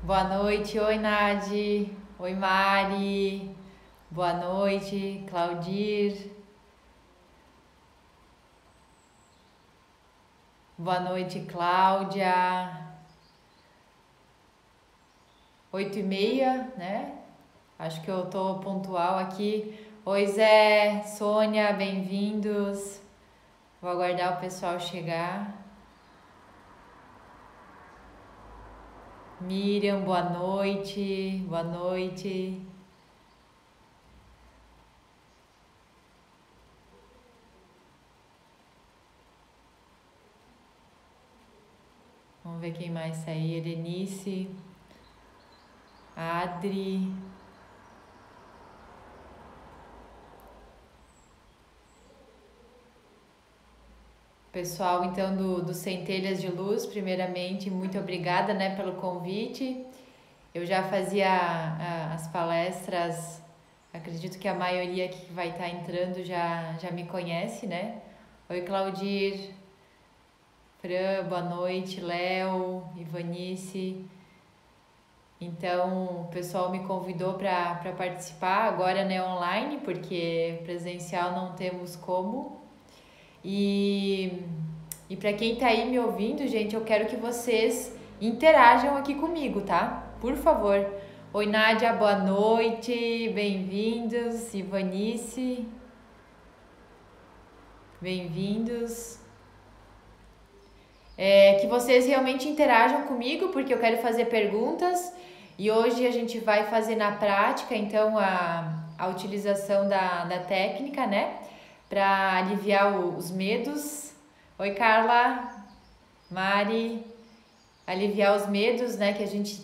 Boa noite, oi Nadi, oi Mari, boa noite, Claudir, boa noite, Cláudia, 8h30, né? Acho que eu tô pontual aqui. Oi Zé, Sônia, bem-vindos. Vou aguardar o pessoal chegar. Miriam, boa noite, boa noite. Vamos ver quem mais tá aí. Erenice, Adri. Pessoal, então, do Centelhas de Luz, primeiramente, muito obrigada, né, pelo convite. Eu já fazia as palestras, acredito que a maioria que vai estar entrando já me conhece, né? Oi, Claudir, Fran, boa noite, Léo, Ivanice. Então, o pessoal me convidou para participar agora, né, online, porque presencial não temos como. E para quem tá aí me ouvindo, gente, eu quero que vocês interajam aqui comigo, tá? Por favor. Oi, Nádia, boa noite. Bem-vindos. Ivanice. Bem-vindos. Que vocês realmente interajam comigo, porque eu quero fazer perguntas. E hoje a gente vai fazer na prática, então, a utilização da técnica, né? Para aliviar os medos. Oi, Carla, Mari, aliviar os medos, né, que a gente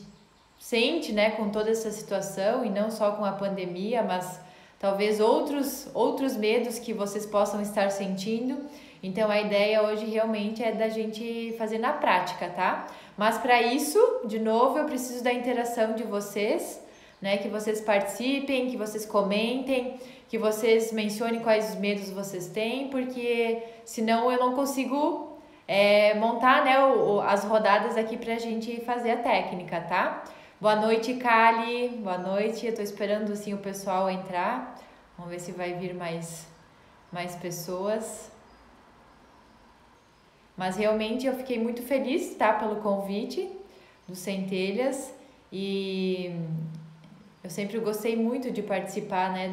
sente, né, com toda essa situação e não só com a pandemia, mas talvez outros medos que vocês possam estar sentindo. Então a ideia hoje realmente é da gente fazer na prática, tá? Mas para isso, de novo, eu preciso da interação de vocês, né, que vocês participem, que vocês comentem, que vocês mencionem quais os medos vocês têm, porque senão eu não consigo montar, né, as rodadas aqui pra gente fazer a técnica, tá? Boa noite, Kali. Boa noite. Eu tô esperando sim o pessoal entrar. Vamos ver se vai vir mais pessoas. Mas realmente eu fiquei muito feliz, tá, pelo convite do Centelhas e eu sempre gostei muito de participar, né,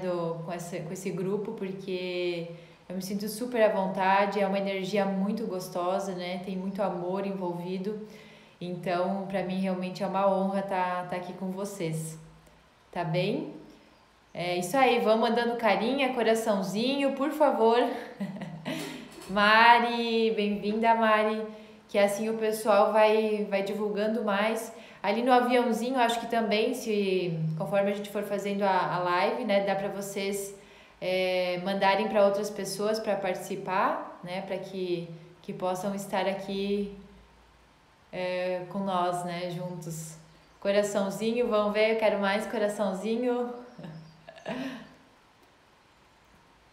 com esse grupo, porque eu me sinto super à vontade, é uma energia muito gostosa, né, tem muito amor envolvido. Então, para mim realmente é uma honra tá aqui com vocês. Tá bem? É isso aí, vamos mandando carinha, coraçãozinho, por favor. Mari, bem-vinda, Mari. Que assim o pessoal vai divulgando mais. Ali no aviãozinho, acho que também, se conforme a gente for fazendo a live, né, dá para vocês mandarem para outras pessoas para participar, né, para que possam estar aqui com nós, né, juntos. Coraçãozinho, vamos ver, eu quero mais coraçãozinho.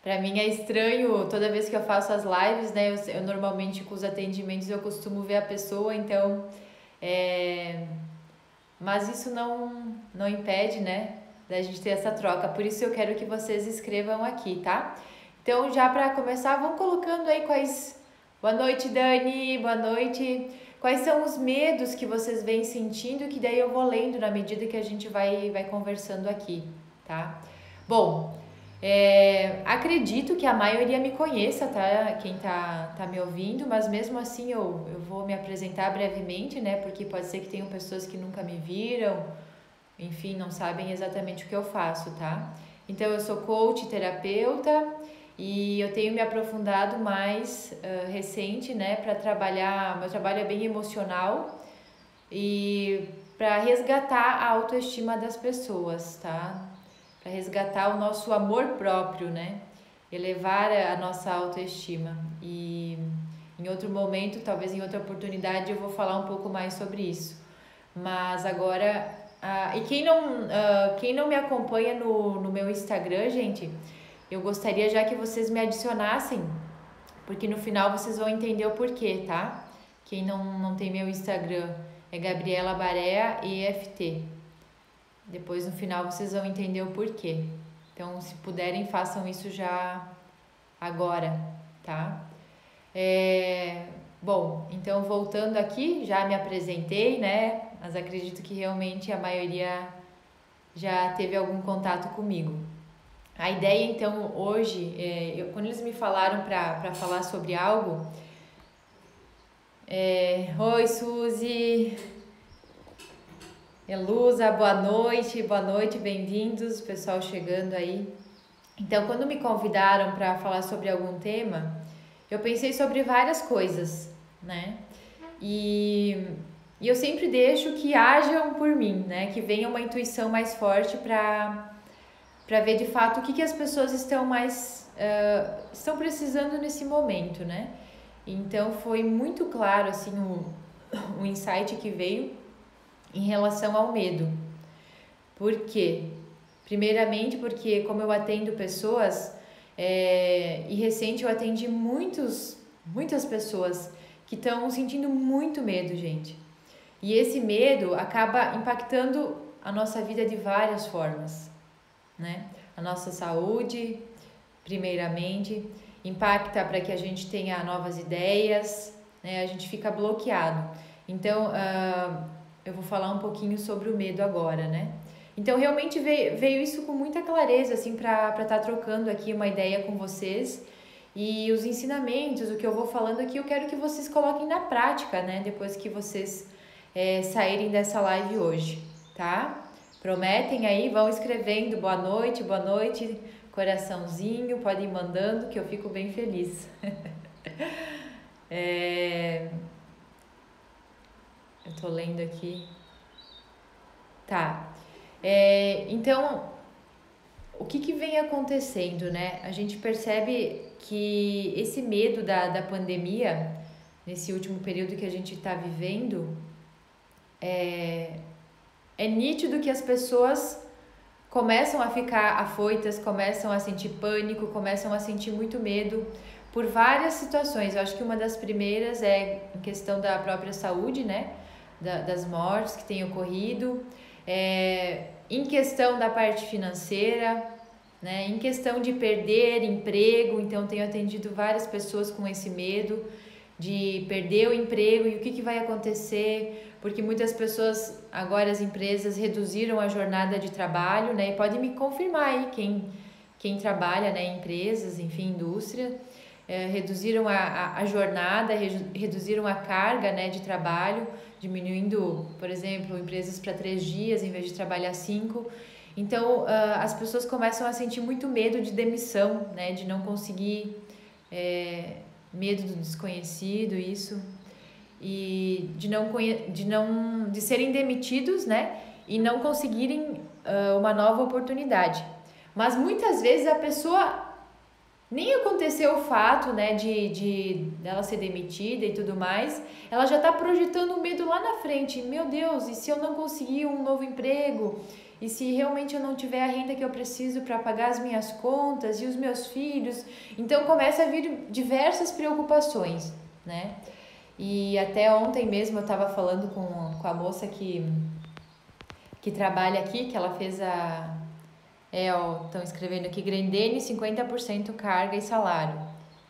Pra mim é estranho, toda vez que eu faço as lives, né, eu normalmente com os atendimentos eu costumo ver a pessoa, então, mas isso não impede, né, da gente ter essa troca, por isso eu quero que vocês escrevam aqui, tá? Então, já para começar, vão colocando aí quais... Boa noite, Dani, boa noite. Quais são os medos que vocês vêm sentindo, que daí eu vou lendo na medida que a gente vai conversando aqui, tá? Bom, acredito que a maioria me conheça, tá? Quem tá me ouvindo, mas mesmo assim eu vou me apresentar brevemente, né? Porque pode ser que tenham pessoas que nunca me viram, enfim, não sabem exatamente o que eu faço, tá? Então eu sou coach, terapeuta e eu tenho me aprofundado mais recente, né? Para trabalhar, meu trabalho é bem emocional e para resgatar a autoestima das pessoas, tá? Para resgatar o nosso amor próprio, né? Elevar a nossa autoestima. E em outro momento, talvez em outra oportunidade, eu vou falar um pouco mais sobre isso. Mas agora, e quem não me acompanha no meu Instagram, gente, eu gostaria já que vocês me adicionassem, porque no final vocês vão entender o porquê, tá? Quem não tem meu Instagram. É Gabriela Barea EFT. Depois no final vocês vão entender o porquê. Então, se puderem, façam isso já agora, tá? Bom, então voltando aqui, já me apresentei, né? Mas acredito que realmente a maioria já teve algum contato comigo. A ideia, então, hoje, quando eles me falaram para falar sobre algo... Oi, Suzy! Elusa, boa noite, bem-vindos, pessoal chegando aí. Então, quando me convidaram para falar sobre algum tema, eu pensei sobre várias coisas, né? E eu sempre deixo que hajam por mim, né? Que venha uma intuição mais forte para ver de fato o que as pessoas estão precisando nesse momento, né? Então, foi muito claro, assim, o insight que veio em relação ao medo. Por quê? Primeiramente porque como eu atendo pessoas, e recente eu atendi muitas pessoas que estão sentindo muito medo, gente. E esse medo acaba impactando a nossa vida de várias formas, né? A nossa saúde, primeiramente, impacta para que a gente tenha novas ideias, né? A gente fica bloqueado. Então, eu vou falar um pouquinho sobre o medo agora, né? Então, realmente veio isso com muita clareza, assim, para estar trocando aqui uma ideia com vocês. E os ensinamentos, o que eu vou falando aqui, eu quero que vocês coloquem na prática, né? Depois que vocês saírem dessa live hoje, tá? Prometem aí, vão escrevendo boa noite, coraçãozinho, podem ir mandando, que eu fico bem feliz. Eu tô lendo aqui. Tá. Então, o que vem acontecendo, né? A gente percebe que esse medo da pandemia, nesse último período que a gente está vivendo, é nítido que as pessoas começam a ficar afoitas, começam a sentir pânico, começam a sentir muito medo por várias situações. Eu acho que uma das primeiras é em questão da própria saúde, né? Das mortes que têm ocorrido, em questão da parte financeira, né? Em questão de perder emprego. Então, tenho atendido várias pessoas com esse medo de perder o emprego e o que vai acontecer, porque muitas pessoas, agora as empresas reduziram a jornada de trabalho, né? E pode me confirmar aí quem trabalha, né, em empresas, enfim, indústria, reduziram a jornada, reduziram a carga, né, de trabalho, diminuindo, por exemplo, empresas para 3 dias em vez de trabalhar 5. Então, as pessoas começam a sentir muito medo de demissão, né, de não conseguir, medo do desconhecido, isso, e de serem demitidos, né, e não conseguirem uma nova oportunidade. Mas muitas vezes a pessoa nem aconteceu o fato, né, de ela ser demitida e tudo mais, ela já está projetando o medo lá na frente. Meu Deus, e se eu não conseguir um novo emprego? E se realmente eu não tiver a renda que eu preciso para pagar as minhas contas e os meus filhos? Então começa a vir diversas preocupações, né? E até ontem mesmo eu estava falando com a moça que trabalha aqui, que ela fez estão escrevendo aqui, Grendene, 50% carga e salário.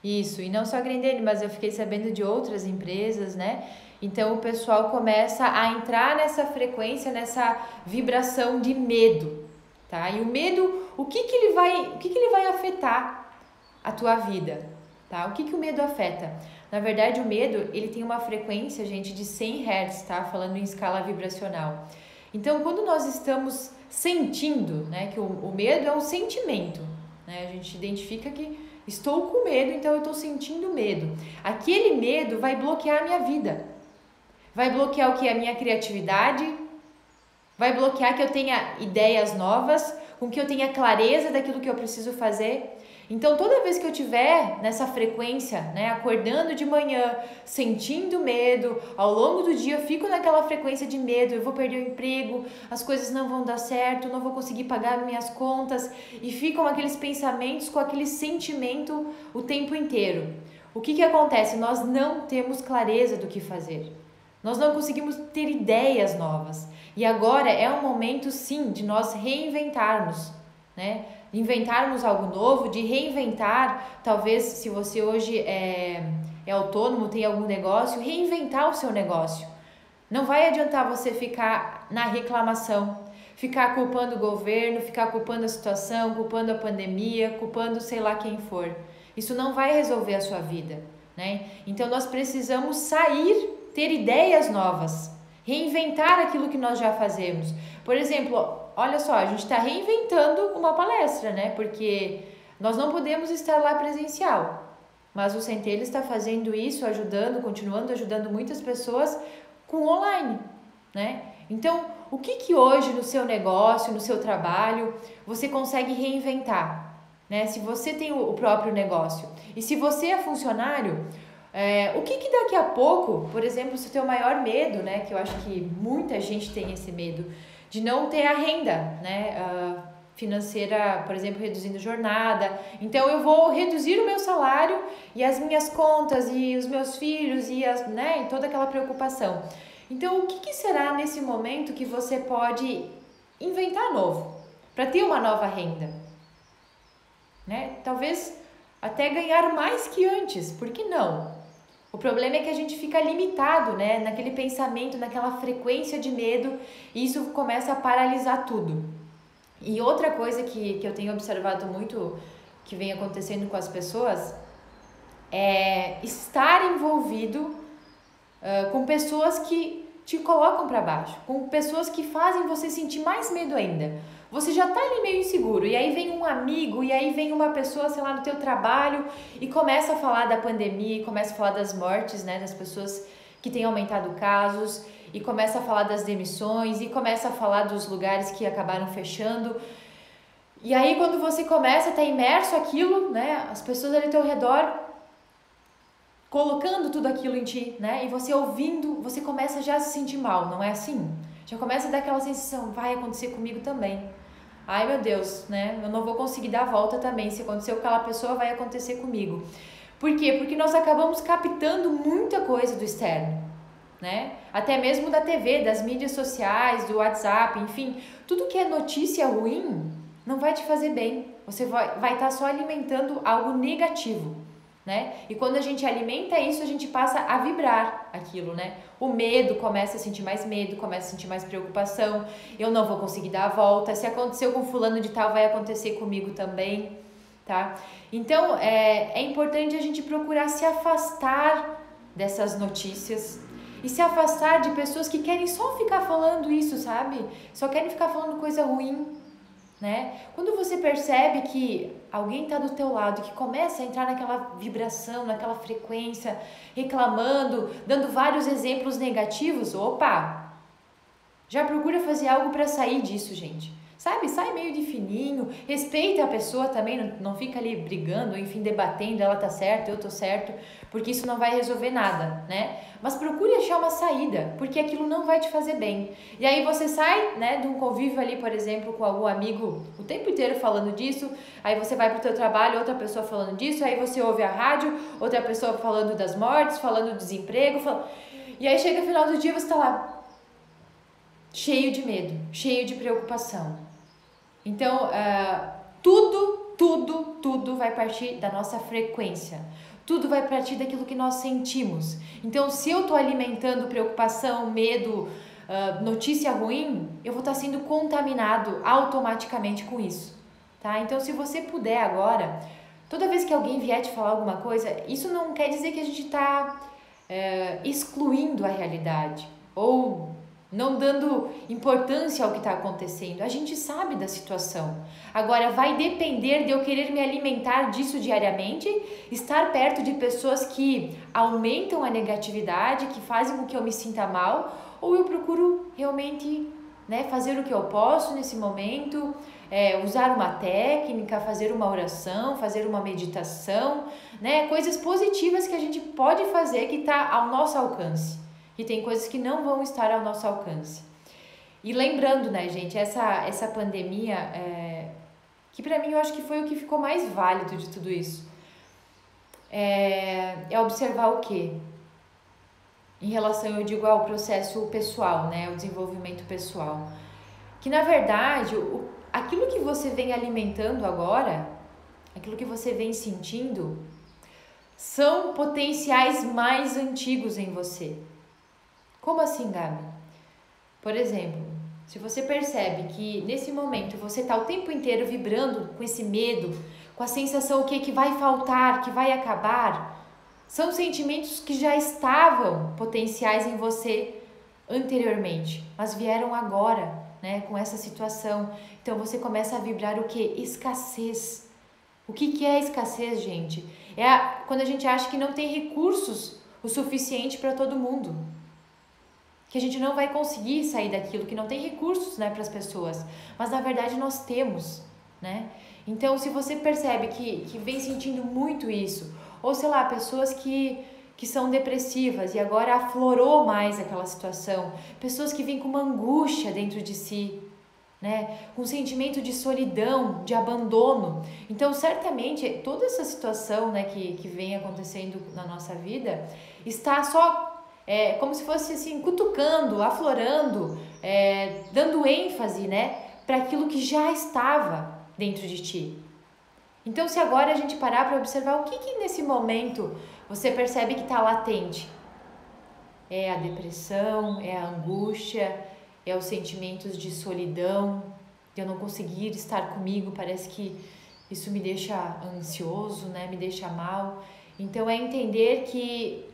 Isso, e não só Grendene, mas eu fiquei sabendo de outras empresas, né? Então o pessoal começa a entrar nessa frequência, nessa vibração de medo, tá? E o medo, o que ele vai afetar a tua vida, tá? O que o medo afeta? Na verdade, o medo, ele tem uma frequência, gente, de 100 Hz, tá? Falando em escala vibracional. Então, quando nós estamos sentindo, né, que o medo é um sentimento, né? A gente identifica que estou com medo, então eu estou sentindo medo. Aquele medo vai bloquear a minha vida. Vai bloquear o que? A minha criatividade. Vai bloquear que eu tenha ideias novas, com que eu tenha clareza daquilo que eu preciso fazer. Então, toda vez que eu estiver nessa frequência, né, acordando de manhã, sentindo medo, ao longo do dia eu fico naquela frequência de medo, eu vou perder o emprego, as coisas não vão dar certo, não vou conseguir pagar minhas contas, e ficam aqueles pensamentos com aquele sentimento o tempo inteiro. O que acontece? Nós não temos clareza do que fazer. nós não conseguimos ter ideias novas. E agora é um momento, sim, de nós reinventarmos, né? Inventarmos algo novo, de reinventar, talvez se você hoje é autônomo, tem algum negócio, reinventar o seu negócio. Não vai adiantar você ficar na reclamação, ficar culpando o governo, ficar culpando a situação, culpando a pandemia, culpando sei lá quem for. Isso não vai resolver a sua vida, né? Então nós precisamos sair, ter ideias novas, reinventar aquilo que nós já fazemos. Por exemplo, olha só, a gente está reinventando uma palestra, né? Porque nós não podemos estar lá presencial. Mas o Centelha está fazendo isso, ajudando, continuando ajudando muitas pessoas com online, né? Então, o que hoje no seu negócio, no seu trabalho, você consegue reinventar, né? Se você tem o próprio negócio e se você é funcionário, o que daqui a pouco, por exemplo, se o teu maior medo, né? Que eu acho que muita gente tem esse medo de não ter a renda, né? Financeira, por exemplo, reduzindo jornada. Então eu vou reduzir o meu salário e as minhas contas e os meus filhos e né, e toda aquela preocupação. Então, o que será nesse momento que você pode inventar novo para ter uma nova renda, né? Talvez até ganhar mais que antes, por que não? O problema é que a gente fica limitado, né, naquele pensamento, naquela frequência de medo, e isso começa a paralisar tudo. E outra coisa que eu tenho observado muito, que vem acontecendo com as pessoas, é estar envolvido com pessoas que te colocam para baixo, com pessoas que fazem você sentir mais medo ainda. Você já tá ali meio inseguro, e aí vem um amigo, e aí vem uma pessoa, sei lá, no teu trabalho, e começa a falar da pandemia, e começa a falar das mortes, né, das pessoas que têm aumentado casos, e começa a falar das demissões, e começa a falar dos lugares que acabaram fechando. E aí quando você começa a estar imerso aquilo, né, as pessoas ali ao teu redor colocando tudo aquilo em ti, né, e você ouvindo, você começa já a se sentir mal, não é assim? Já começa a dar aquela sensação, vai acontecer comigo também. Ai meu Deus, né, eu não vou conseguir dar a volta também, se aconteceu com aquela pessoa vai acontecer comigo. Por quê? Porque nós acabamos captando muita coisa do externo, né? Até mesmo da TV, das mídias sociais, do WhatsApp, enfim, tudo que é notícia ruim não vai te fazer bem. Você vai estar só alimentando algo negativo, né? E quando a gente alimenta isso, a gente passa a vibrar aquilo, né? O medo, começa a sentir mais medo, começa a sentir mais preocupação. Eu não vou conseguir dar a volta. Se aconteceu com fulano de tal, vai acontecer comigo também, tá? Então, é importante a gente procurar se afastar dessas notícias e se afastar de pessoas que querem só ficar falando isso, sabe? Só querem ficar falando coisa ruim, né? Quando você percebe que alguém está do teu lado, que começa a entrar naquela vibração, naquela frequência, reclamando, dando vários exemplos negativos, opa, já procura fazer algo para sair disso, gente. Sabe, sai meio de fininho, respeita a pessoa também, não fica ali brigando, enfim, debatendo, ela tá certa, eu tô certo, porque isso não vai resolver nada, né? Mas procure achar uma saída, porque aquilo não vai te fazer bem. E aí você sai, né, de um convívio ali, por exemplo, com algum amigo o tempo inteiro falando disso, aí você vai pro teu trabalho, outra pessoa falando disso, aí você ouve a rádio, outra pessoa falando das mortes, falando do desemprego, e aí chega no final do dia você tá lá, cheio de medo, cheio de preocupação. Então, tudo vai partir da nossa frequência. Tudo vai partir daquilo que nós sentimos. Então, se eu estou alimentando preocupação, medo, notícia ruim, eu vou estar sendo contaminado automaticamente com isso, tá? Então, se você puder agora, toda vez que alguém vier te falar alguma coisa, isso não quer dizer que a gente está excluindo a realidade ou não dando importância ao que está acontecendo. A gente sabe da situação. Agora, vai depender de eu querer me alimentar disso diariamente, estar perto de pessoas que aumentam a negatividade, que fazem com que eu me sinta mal, ou eu procuro realmente, né, fazer o que eu posso nesse momento, usar uma técnica, fazer uma oração, fazer uma meditação, né, coisas positivas que a gente pode fazer que está ao nosso alcance. E tem coisas que não vão estar ao nosso alcance. E lembrando, né, gente, essa pandemia, que pra mim eu acho que foi o que ficou mais válido de tudo isso, é observar o quê? em relação, eu digo, ao processo pessoal, né, o desenvolvimento pessoal. Que na verdade, aquilo que você vem alimentando agora, aquilo que você vem sentindo, são potenciais mais antigos em você. Como assim, Gabi? Por exemplo, se você percebe que nesse momento você está o tempo inteiro vibrando com esse medo, com a sensação que vai faltar, que vai acabar, são sentimentos que já estavam potenciais em você anteriormente, mas vieram agora, né, com essa situação. Então você começa a vibrar o que? Escassez. O que é escassez, gente? Quando a gente acha que não tem recursos o suficiente para todo mundo. Que a gente não vai conseguir sair daquilo, que não tem recursos, né, para as pessoas. Mas na verdade nós temos, né? Então, se você percebe que vem sentindo muito isso, ou sei lá, pessoas que são depressivas e agora aflorou mais aquela situação, pessoas que vêm com uma angústia dentro de si, né? Um sentimento de solidão, de abandono. Então, certamente, toda essa situação, né, que vem acontecendo na nossa vida está só como se fosse assim, cutucando, aflorando, dando ênfase, né, para aquilo que já estava dentro de ti. Então, se agora a gente parar para observar o que nesse momento você percebe que está latente, é a depressão, é a angústia, é os sentimentos de solidão, de eu não conseguir estar comigo, parece que isso me deixa ansioso, né, me deixa mal. Então, é entender que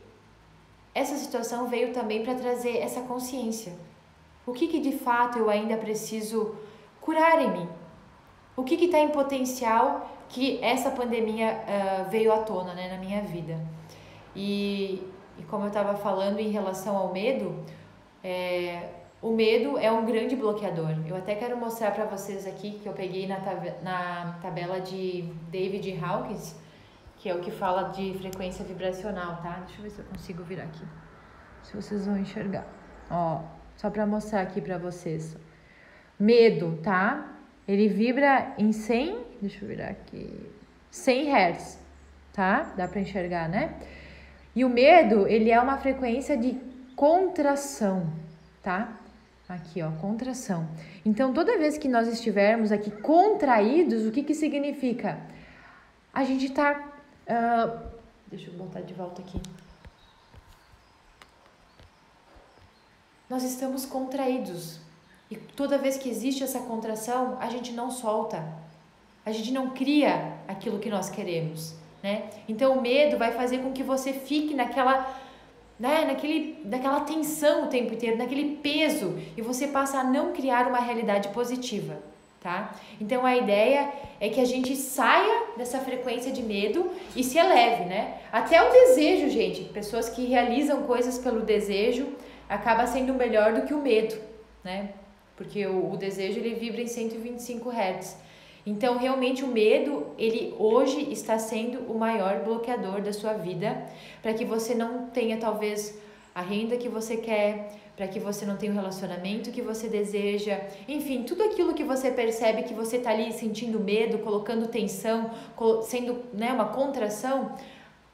essa situação veio também para trazer essa consciência. O que de fato eu ainda preciso curar em mim? O que está em potencial que essa pandemia veio à tona, né, na minha vida? E como eu estava falando em relação ao medo, o medo é um grande bloqueador. Eu até quero mostrar para vocês aqui que eu peguei na tabela de David Hawkins, que é o que fala de frequência vibracional, tá? Deixa eu ver se eu consigo virar aqui, se vocês vão enxergar. Ó, só para mostrar aqui para vocês. Medo, tá? Ele vibra em 100, deixa eu virar aqui, 100 Hz, tá? Dá para enxergar, né? E o medo, ele é uma frequência de contração, tá? Aqui, ó, contração. Então, toda vez que nós estivermos aqui contraídos, o que significa? A gente tá... deixa eu botar de volta aqui. Nós estamos contraídos. E toda vez que existe essa contração, a gente não solta. A gente não cria aquilo que nós queremos, né? Então, o medo vai fazer com que você fique naquela tensão o tempo inteiro, naquele peso, e você passa a não criar uma realidade positiva, tá? Então, a ideia é que a gente saia dessa frequência de medo e se eleve, né? Até o desejo, gente, pessoas que realizam coisas pelo desejo, acaba sendo melhor do que o medo, né? Porque o desejo, ele vibra em 125 Hz. Então, realmente, o medo, ele hoje está sendo o maior bloqueador da sua vida, para que você não tenha, talvez, a renda que você quer, para que você não tenha o relacionamento que você deseja, enfim, tudo aquilo que você percebe que você está ali sentindo medo, colocando tensão, sendo, né, uma contração,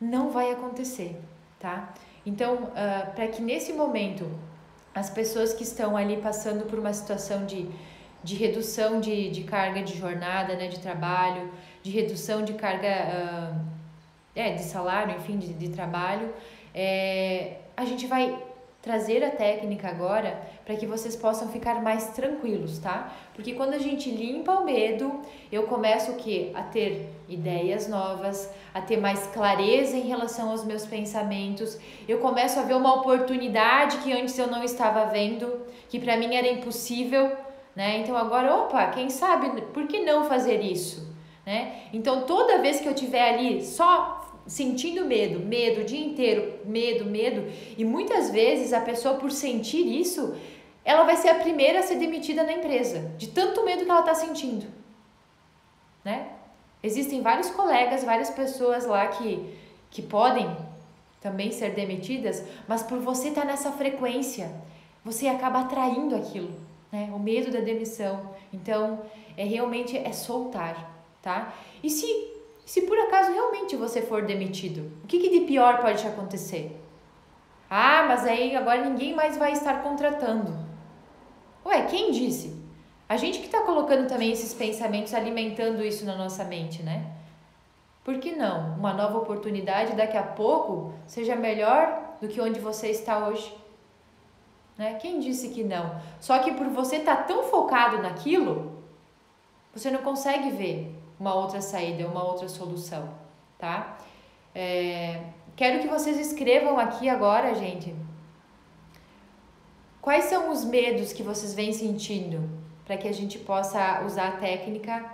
não vai acontecer, tá? Então, para que nesse momento as pessoas que estão ali passando por uma situação de redução de carga de jornada, né, de trabalho, de redução de carga de salário, enfim, de trabalho, a gente vai trazer a técnica agora para que vocês possam ficar mais tranquilos, tá? Porque quando a gente limpa o medo, eu começo o quê? A ter ideias novas, a ter mais clareza em relação aos meus pensamentos, eu começo a ver uma oportunidade que antes eu não estava vendo, que para mim era impossível, né? Então agora, opa, quem sabe, por que não fazer isso, né? Então toda vez que eu tiver ali só sentindo medo o dia inteiro, medo, e muitas vezes a pessoa, por sentir isso, ela vai ser a primeira a ser demitida na empresa, de tanto medo que ela está sentindo, né? Existem vários colegas, várias pessoas lá que podem também ser demitidas, mas por você estar nessa frequência, você acaba atraindo aquilo, né? O medo da demissão. Então, realmente é soltar, tá? E se por acaso realmente você for demitido, o que de pior pode te acontecer? Ah, mas aí agora ninguém mais vai estar contratando. Ué, quem disse? A gente que está colocando também esses pensamentos, alimentando isso na nossa mente, né? Por que não? Uma nova oportunidade daqui a pouco seja melhor do que onde você está hoje. Né? Quem disse que não? Só que por você estar tão focado naquilo, você não consegue ver uma outra saída, uma outra solução, tá? Quero que vocês escrevam aqui agora, gente. Quais são os medos que vocês vêm sentindo para que a gente possa usar a técnica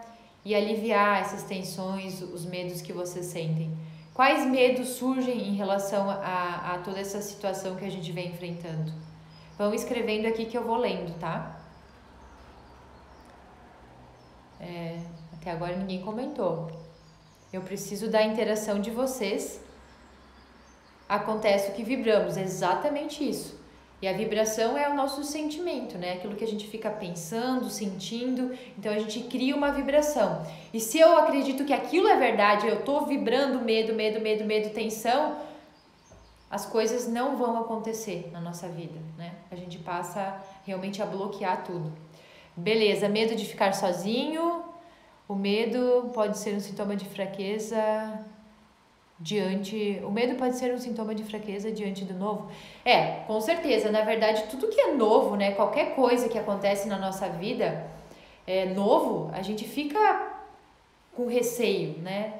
e aliviar essas tensões, os medos que vocês sentem? Quais medos surgem em relação a toda essa situação que a gente vem enfrentando? Vão escrevendo aqui que eu vou lendo, tá? Até agora ninguém comentou. Eu preciso da interação de vocês. Acontece o que vibramos, exatamente isso. E a vibração é o nosso sentimento, né? Aquilo que a gente fica pensando, sentindo. Então a gente cria uma vibração. E se eu acredito que aquilo é verdade, eu tô vibrando medo, tensão, as coisas não vão acontecer na nossa vida, né? A gente passa realmente a bloquear tudo. Beleza, medo de ficar sozinho. O medo pode ser um sintoma de fraqueza o medo pode ser um sintoma de fraqueza diante do novo? Com certeza, na verdade, tudo que é novo, né, qualquer coisa que acontece na nossa vida novo, a gente fica com receio, né?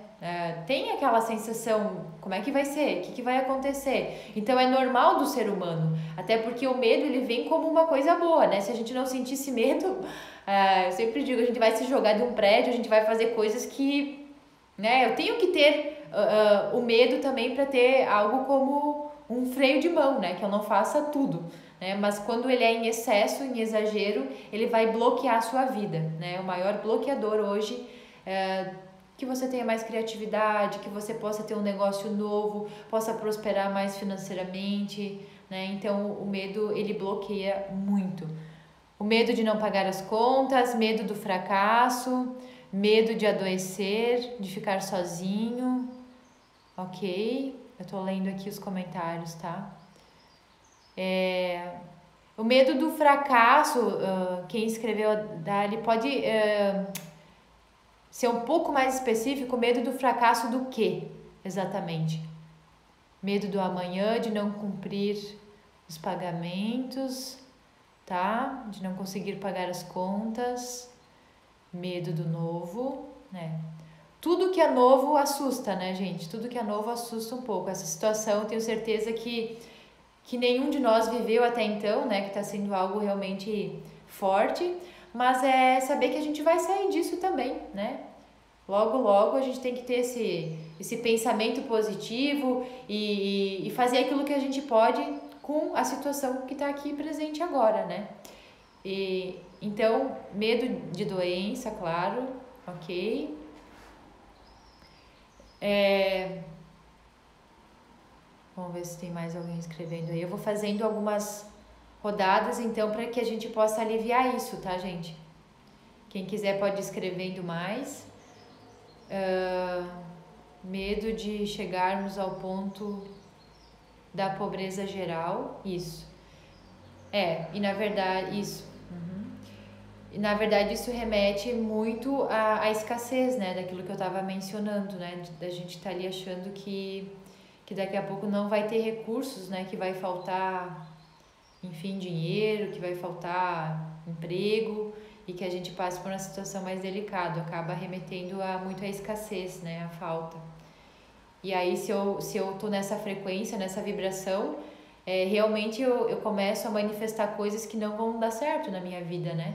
Tem aquela sensação, como é que vai ser? O que vai acontecer? Então é normal do ser humano, até porque o medo ele vem como uma coisa boa, né? Se a gente não sentisse medo, eu sempre digo, a gente vai se jogar de um prédio, a gente vai fazer coisas que, né? Eu tenho que ter o medo também para ter algo como um freio de mão, né? Que eu não faça tudo, né? Mas quando ele é em excesso, em exagero, ele vai bloquear a sua vida, né? O maior bloqueador hoje que você tenha mais criatividade, que você possa ter um negócio novo, possa prosperar mais financeiramente, né? Então o medo ele bloqueia muito. O medo de não pagar as contas, medo do fracasso, medo de adoecer, de ficar sozinho. Ok, eu tô lendo aqui os comentários, tá? O medo do fracasso, quem escreveu Dali pode ser um pouco mais específico. Medo do fracasso do quê, exatamente? Medo do amanhã, de não cumprir os pagamentos, tá? De não conseguir pagar as contas. Medo do novo, né? Tudo que é novo assusta, né, gente? Tudo que é novo assusta um pouco. Essa situação, eu tenho certeza que nenhum de nós viveu até então, né? Que tá sendo algo realmente forte. Mas é saber que a gente vai sair disso também, né? Logo, logo a gente tem que ter esse pensamento positivo e fazer aquilo que a gente pode com a situação que tá aqui presente agora, né? Então, medo de doença, claro, ok. Vamos ver se tem mais alguém escrevendo aí. Eu vou fazendo algumas rodadas, então, para que a gente possa aliviar isso, tá, gente? Quem quiser pode ir escrevendo mais. Medo de chegarmos ao ponto da pobreza geral. Isso. E na verdade, isso. E na verdade isso remete muito à escassez, né? Daquilo que eu estava mencionando, né? Da gente estar ali achando que daqui a pouco não vai ter recursos, né? Que vai faltar, enfim, dinheiro, que vai faltar emprego e que a gente passe por uma situação mais delicada. Acaba remetendo muito à escassez, né? À falta. E aí se eu tô nessa frequência, nessa vibração, realmente eu começo a manifestar coisas que não vão dar certo na minha vida, né?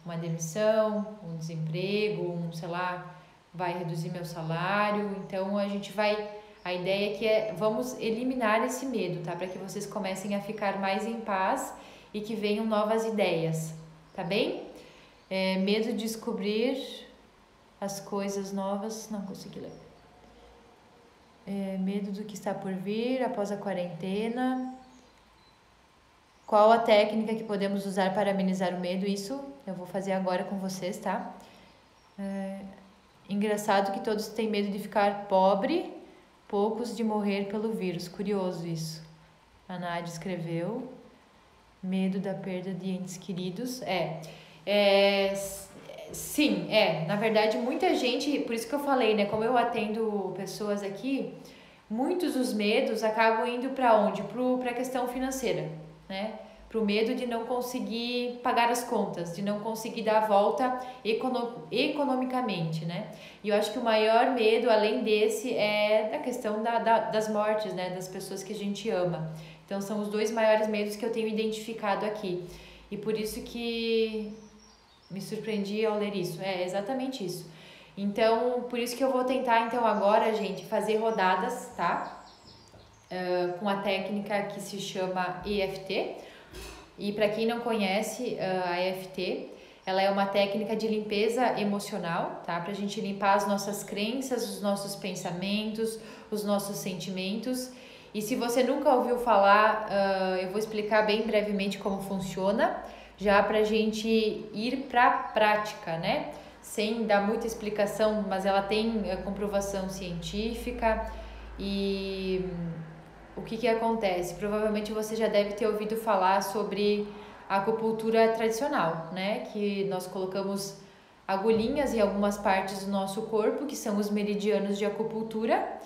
Uma demissão, um desemprego, sei lá, vai reduzir meu salário. Então a ideia é que vamos eliminar esse medo, tá? Para que vocês comecem a ficar mais em paz e que venham novas ideias, tá bem? Medo de descobrir as coisas novas, não consegui ler. Medo do que está por vir após a quarentena. Qual a técnica que podemos usar para amenizar o medo? Isso eu vou fazer agora com vocês, tá? Engraçado que todos têm medo de ficar pobre, poucos de morrer pelo vírus. Curioso isso. A Nádia escreveu. Medo da perda de entes queridos. Sim, na verdade muita gente, por isso que eu falei, né, como eu atendo pessoas aqui, muitos dos medos acabam indo para onde? Para a questão financeira, né? Para o medo de não conseguir pagar as contas, de não conseguir dar a volta economicamente, né? E eu acho que o maior medo, além desse, é da questão das mortes, né? Das pessoas que a gente ama. Então, são os dois maiores medos que eu tenho identificado aqui. E por isso que me surpreendi ao ler isso. É exatamente isso. Então, por isso que eu vou tentar, então, agora, gente, fazer rodadas, tá? Com a técnica que se chama EFT. E para quem não conhece a EFT, ela é uma técnica de limpeza emocional, tá? Pra gente limpar as nossas crenças, os nossos pensamentos, os nossos sentimentos. E se você nunca ouviu falar, eu vou explicar bem brevemente como funciona, já pra gente ir pra prática, né? Sem dar muita explicação, mas ela tem comprovação científica. E o que acontece? Provavelmente você já deve ter ouvido falar sobre a acupuntura tradicional, né? Que nós colocamos agulhinhas em algumas partes do nosso corpo, que são os meridianos de acupuntura.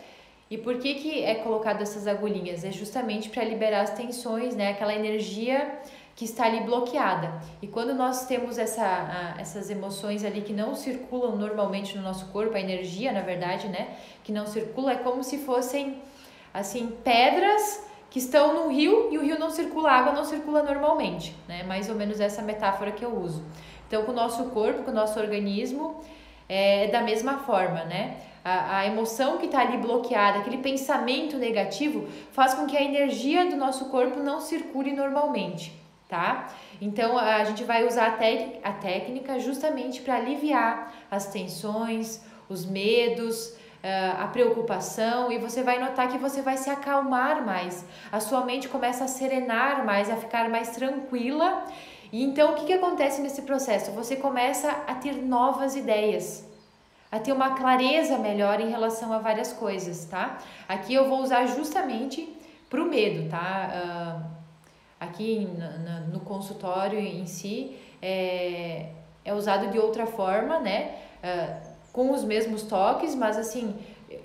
E por que é colocado essas agulhinhas? É justamente para liberar as tensões, né? Aquela energia que está ali bloqueada. E quando nós temos essas emoções ali que não circulam normalmente no nosso corpo, a energia, na verdade, né? Que não circula, é como se fossem, assim, pedras que estão num rio e o rio não circula, a água não circula normalmente, né? Mais ou menos essa metáfora que eu uso. Então, com o nosso corpo, com o nosso organismo, é da mesma forma, né? A emoção que está ali bloqueada, aquele pensamento negativo, faz com que a energia do nosso corpo não circule normalmente, tá? Então, a gente vai usar a técnica justamente para aliviar as tensões, os medos, a preocupação, e você vai notar que você vai se acalmar mais, a sua mente começa a serenar mais, a ficar mais tranquila. E então, o que acontece nesse processo? Você começa a ter novas ideias, a ter uma clareza melhor em relação a várias coisas, tá? Aqui eu vou usar justamente pro medo, tá? Aqui no consultório em si é usado de outra forma, né? Com os mesmos toques, mas assim,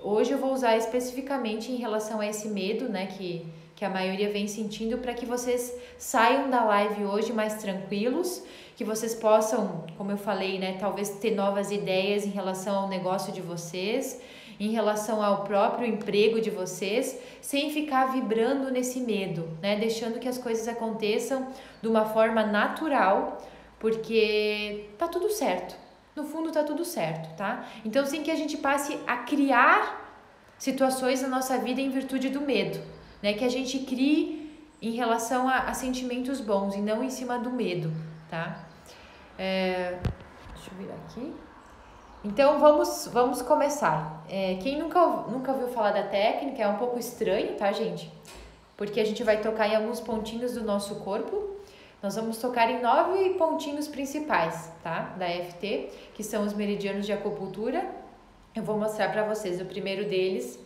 hoje eu vou usar especificamente em relação a esse medo, né? Que a maioria vem sentindo, para que vocês saiam da live hoje mais tranquilos, que vocês possam, como eu falei, né, talvez ter novas ideias em relação ao negócio de vocês, em relação ao próprio emprego de vocês, sem ficar vibrando nesse medo, né, deixando que as coisas aconteçam de uma forma natural, porque tá tudo certo. No fundo tá tudo certo, tá? Então, sem que a gente passe a criar situações na nossa vida em virtude do medo, né? Que a gente crie em relação a sentimentos bons e não em cima do medo, tá? Deixa eu virar aqui. Então, vamos começar. Quem nunca ouviu falar da técnica, é um pouco estranho, tá, gente? Porque a gente vai tocar em alguns pontinhos do nosso corpo. Nós vamos tocar em 9 pontinhos principais, tá? Da EFT, que são os meridianos de acupuntura. Eu vou mostrar para vocês. O primeiro deles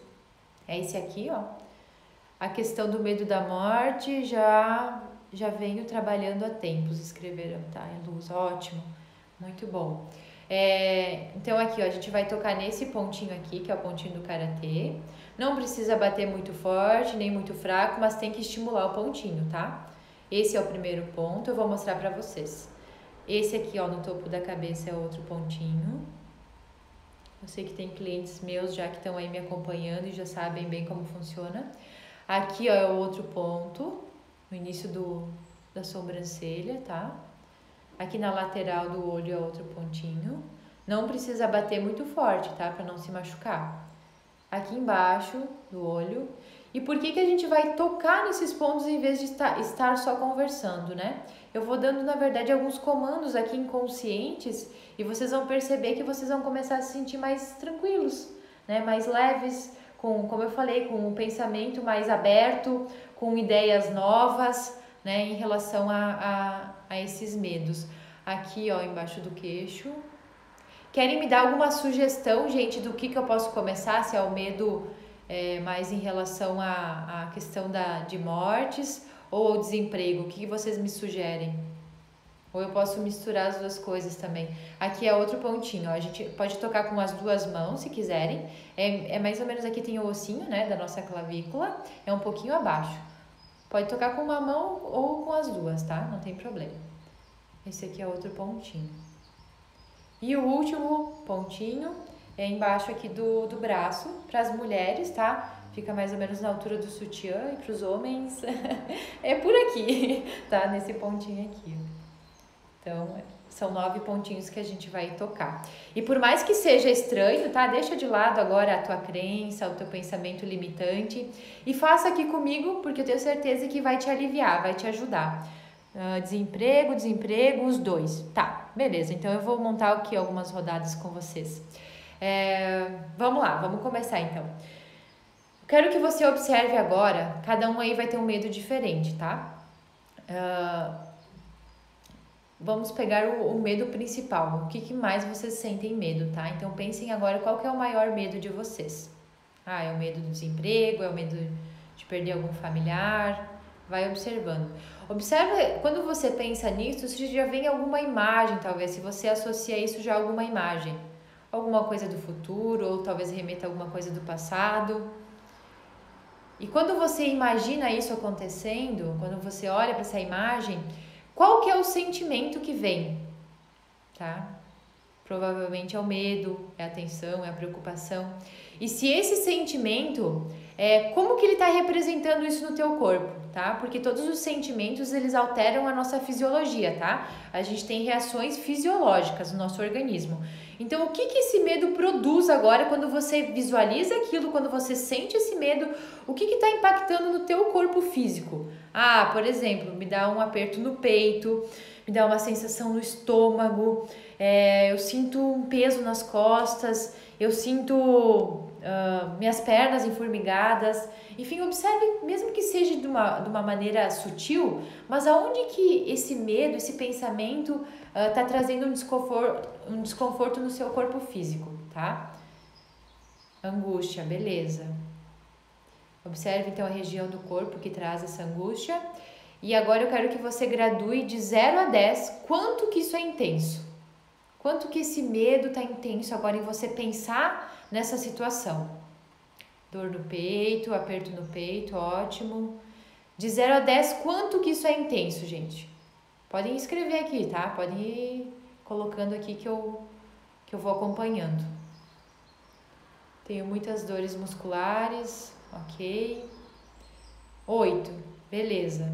é esse aqui, ó. A questão do medo da morte já venho trabalhando há tempos, escreveram, tá? Em luz, ótimo, muito bom. Então aqui, ó, a gente vai tocar nesse pontinho aqui, que é o pontinho do karatê. Não precisa bater muito forte, nem muito fraco, mas tem que estimular o pontinho, tá? Esse é o primeiro ponto, eu vou mostrar pra vocês. Esse aqui, ó, no topo da cabeça é outro pontinho. Eu sei que tem clientes meus já que estão aí me acompanhando e já sabem bem como funciona. Aqui, ó, é o outro ponto, no início da sobrancelha, tá? Aqui na lateral do olho é outro pontinho. Não precisa bater muito forte, tá? Pra não se machucar. Aqui embaixo do olho. E por que a gente vai tocar nesses pontos em vez de estar só conversando, né? Eu vou dando, na verdade, alguns comandos aqui inconscientes e vocês vão perceber que vocês vão começar a se sentir mais tranquilos, né? Mais leves, como eu falei, com um pensamento mais aberto, com ideias novas, né? Em relação a esses medos. Aqui, ó, embaixo do queixo. Querem me dar alguma sugestão, gente, do que eu posso começar? Se é o medo mais em relação à questão de mortes ou ao desemprego? O que vocês me sugerem? Ou eu posso misturar as duas coisas também. Aqui é outro pontinho, ó. A gente pode tocar com as duas mãos, se quiserem. É mais ou menos, aqui tem o ossinho, né, da nossa clavícula. É um pouquinho abaixo. Pode tocar com uma mão ou com as duas, tá? Não tem problema. Esse aqui é outro pontinho. E o último pontinho é embaixo aqui do braço, para as mulheres, tá? Fica mais ou menos na altura do sutiã, e para os homens é por aqui, tá? Nesse pontinho aqui. Então, são 9 pontinhos que a gente vai tocar. E por mais que seja estranho, tá? Deixa de lado agora a tua crença, o teu pensamento limitante e faça aqui comigo, porque eu tenho certeza que vai te aliviar, vai te ajudar. Desemprego, os dois. Tá, beleza. Então, eu vou montar aqui algumas rodadas com vocês. Vamos lá, vamos começar então. Quero que você observe agora, cada um aí vai ter um medo diferente, tá? Vamos pegar o medo principal. O que mais vocês sentem medo, tá? Então pensem agora qual que é o maior medo de vocês. É o medo do desemprego, é o medo de perder algum familiar. Vai observando. Observa, quando você pensa nisso, se já vem alguma imagem, talvez, se você associa isso já a alguma imagem. Alguma coisa do futuro, ou talvez remeta a alguma coisa do passado. E quando você imagina isso acontecendo, quando você olha para essa imagem, qual que é o sentimento que vem, tá? Provavelmente é o medo, é a tensão, é a preocupação. E se esse sentimento, como que ele está representando isso no teu corpo, tá? Porque todos os sentimentos, eles alteram a nossa fisiologia, tá? A gente tem reações fisiológicas no nosso organismo. Então, o que esse medo produz agora quando você visualiza aquilo, quando você sente esse medo, o que está impactando no teu corpo físico? Por exemplo, me dá um aperto no peito, me dá uma sensação no estômago, eu sinto um peso nas costas, eu sinto minhas pernas enformigadas. Enfim, observe, mesmo que seja de uma maneira sutil, mas aonde que esse medo, esse pensamento está trazendo um desconforto no seu corpo físico, tá? Angústia, beleza. Observe então a região do corpo que traz essa angústia. E agora eu quero que você gradue de 0 a 10 quanto que isso é intenso. Quanto que esse medo está intenso agora em você pensar nessa situação. Dor no peito, aperto no peito, ótimo. De 0 a 10, quanto que isso é intenso, gente? Podem escrever aqui, tá? Podem ir colocando aqui que eu vou acompanhando. Tenho muitas dores musculares, ok. 8, beleza.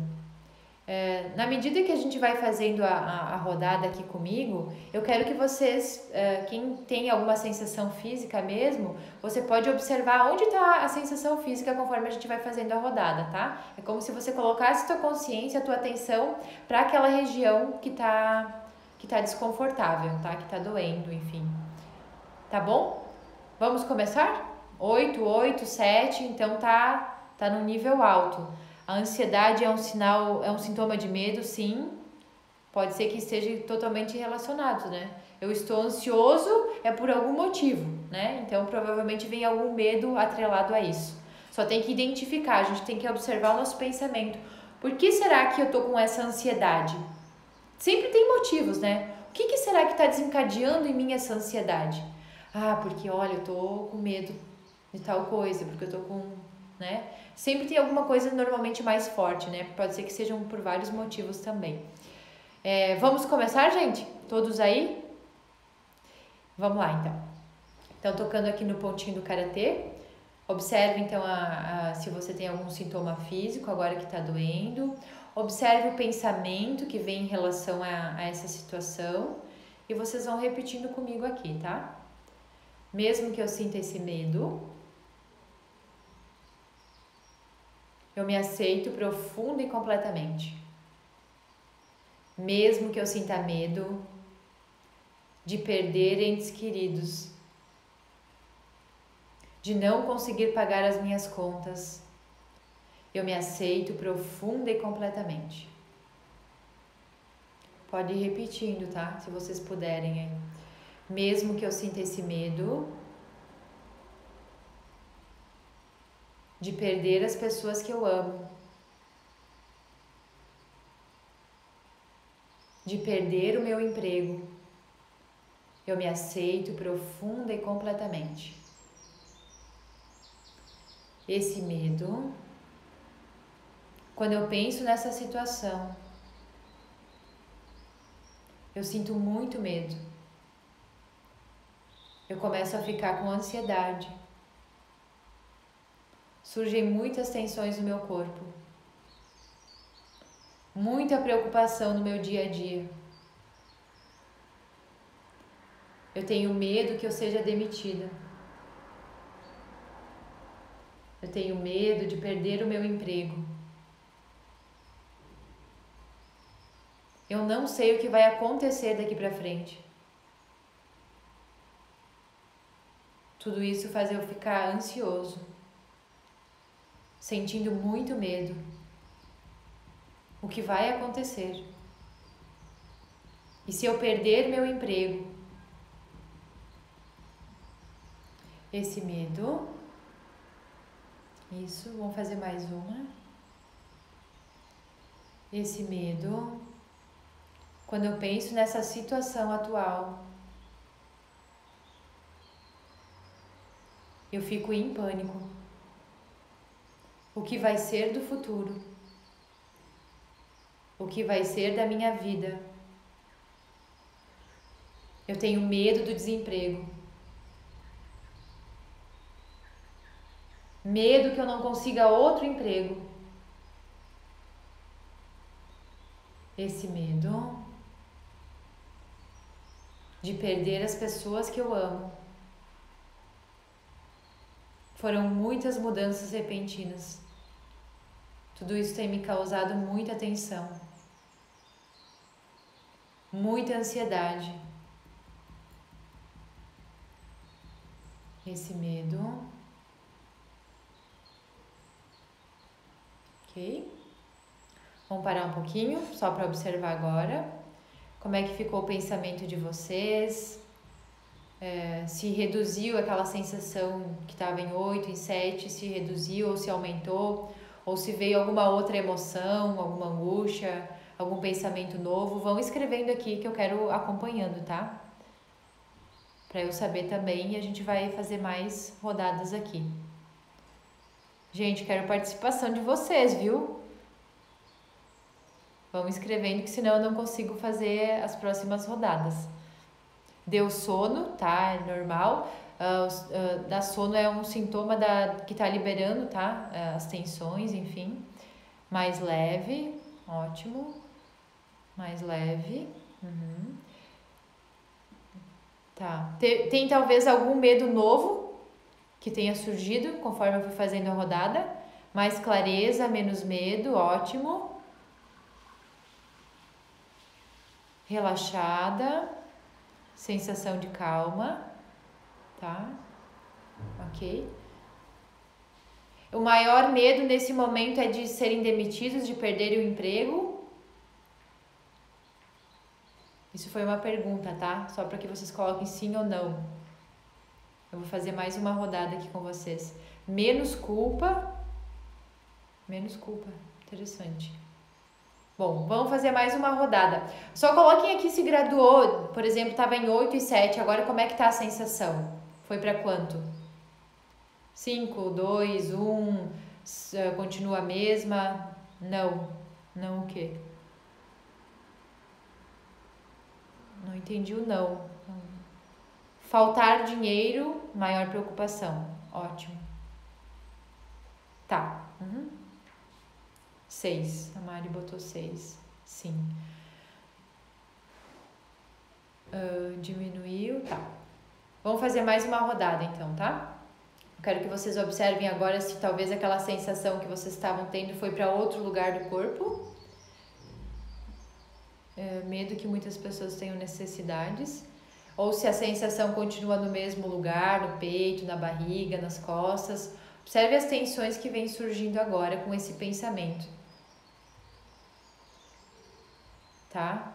Na medida que a gente vai fazendo a rodada aqui comigo, eu quero que vocês, quem tem alguma sensação física mesmo, você pode observar onde está a sensação física conforme a gente vai fazendo a rodada, tá? É como se você colocasse a tua consciência, a tua atenção para aquela região que tá desconfortável, tá? Que tá doendo, enfim. Tá bom? Vamos começar? 8, 8, 7, então tá num nível alto. A ansiedade é um sintoma de medo, sim. Pode ser que esteja totalmente relacionado, né? Eu estou ansioso é por algum motivo, né? Então, provavelmente vem algum medo atrelado a isso. Só tem que identificar, a gente tem que observar o nosso pensamento. Por que será que eu tô com essa ansiedade? Sempre tem motivos, né? O que será que está desencadeando em mim essa ansiedade? Porque olha, eu tô com medo de tal coisa, porque eu tô com, né? Sempre tem alguma coisa normalmente mais forte, né? Pode ser que sejam por vários motivos também. Vamos começar, gente? Todos aí? Vamos lá, então. Então, tocando aqui no pontinho do karatê. Observe, então, se você tem algum sintoma físico agora que tá doendo. Observe o pensamento que vem em relação a essa situação. E vocês vão repetindo comigo aqui, tá? Mesmo que eu sinta esse medo, eu me aceito profunda e completamente. Mesmo que eu sinta medo de perder entes queridos, de não conseguir pagar as minhas contas, eu me aceito profunda e completamente. Pode ir repetindo, tá? Se vocês puderem aí. Mesmo que eu sinta esse medo de perder as pessoas que eu amo, de perder o meu emprego. Eu me aceito profunda e completamente. Esse medo, quando eu penso nessa situação, eu sinto muito medo. Eu começo a ficar com ansiedade. Surgem muitas tensões no meu corpo. Muita preocupação no meu dia a dia. Eu tenho medo que eu seja demitida. Eu tenho medo de perder o meu emprego. Eu não sei o que vai acontecer daqui para frente. Tudo isso faz eu ficar ansioso, sentindo muito medo. O que vai acontecer? E se eu perder meu emprego? Esse medo. Isso, vamos fazer mais uma. Esse medo, quando eu penso nessa situação atual, eu fico em pânico. O que vai ser do futuro? O que vai ser da minha vida? Eu tenho medo do desemprego. Medo que eu não consiga outro emprego. Esse medo de perder as pessoas que eu amo. Foram muitas mudanças repentinas. Tudo isso tem me causado muita tensão, muita ansiedade. Esse medo. Ok? Vamos parar um pouquinho, só para observar agora. Como é que ficou o pensamento de vocês? Se reduziu aquela sensação que estava em 8, em 7, se reduziu ou se aumentou? Ou se veio alguma outra emoção, alguma angústia, algum pensamento novo? Vão escrevendo aqui que eu quero acompanhando, tá? Para eu saber também, e a gente vai fazer mais rodadas aqui. Gente, quero participação de vocês, viu? Vão escrevendo, que senão eu não consigo fazer as próximas rodadas. Deu sono, tá? É normal. Dar sono é um sintoma que tá liberando, tá? As tensões, enfim. Mais leve, ótimo. Mais leve. Uhum. Tá. Tem talvez algum medo novo que tenha surgido conforme eu fui fazendo a rodada. Mais clareza, menos medo, ótimo. Relaxada, sensação de calma, tá? Ok. O maior medo nesse momento é de serem demitidos, de perderem o emprego? Isso foi uma pergunta, tá? Só para que vocês coloquem sim ou não. Eu vou fazer mais uma rodada aqui com vocês. Menos culpa. Menos culpa. Interessante. Bom, vamos fazer mais uma rodada. Só coloquem aqui se graduou, por exemplo, estava em 8 e 7, agora como é que tá a sensação? Foi para quanto? 5, 2, 1, continua a mesma? Não. Não o quê? Não entendi o não. Faltar dinheiro, maior preocupação. Ótimo. Tá. 6. A Mari botou 6. Sim. Diminuiu. Tá. Vamos fazer mais uma rodada então, tá? Eu quero que vocês observem agora se talvez aquela sensação que vocês estavam tendo foi para outro lugar do corpo. Medo que muitas pessoas tenham necessidades. Ou se a sensação continua no mesmo lugar, no peito, na barriga, nas costas. Observe as tensões que vêm surgindo agora com esse pensamento. Tá?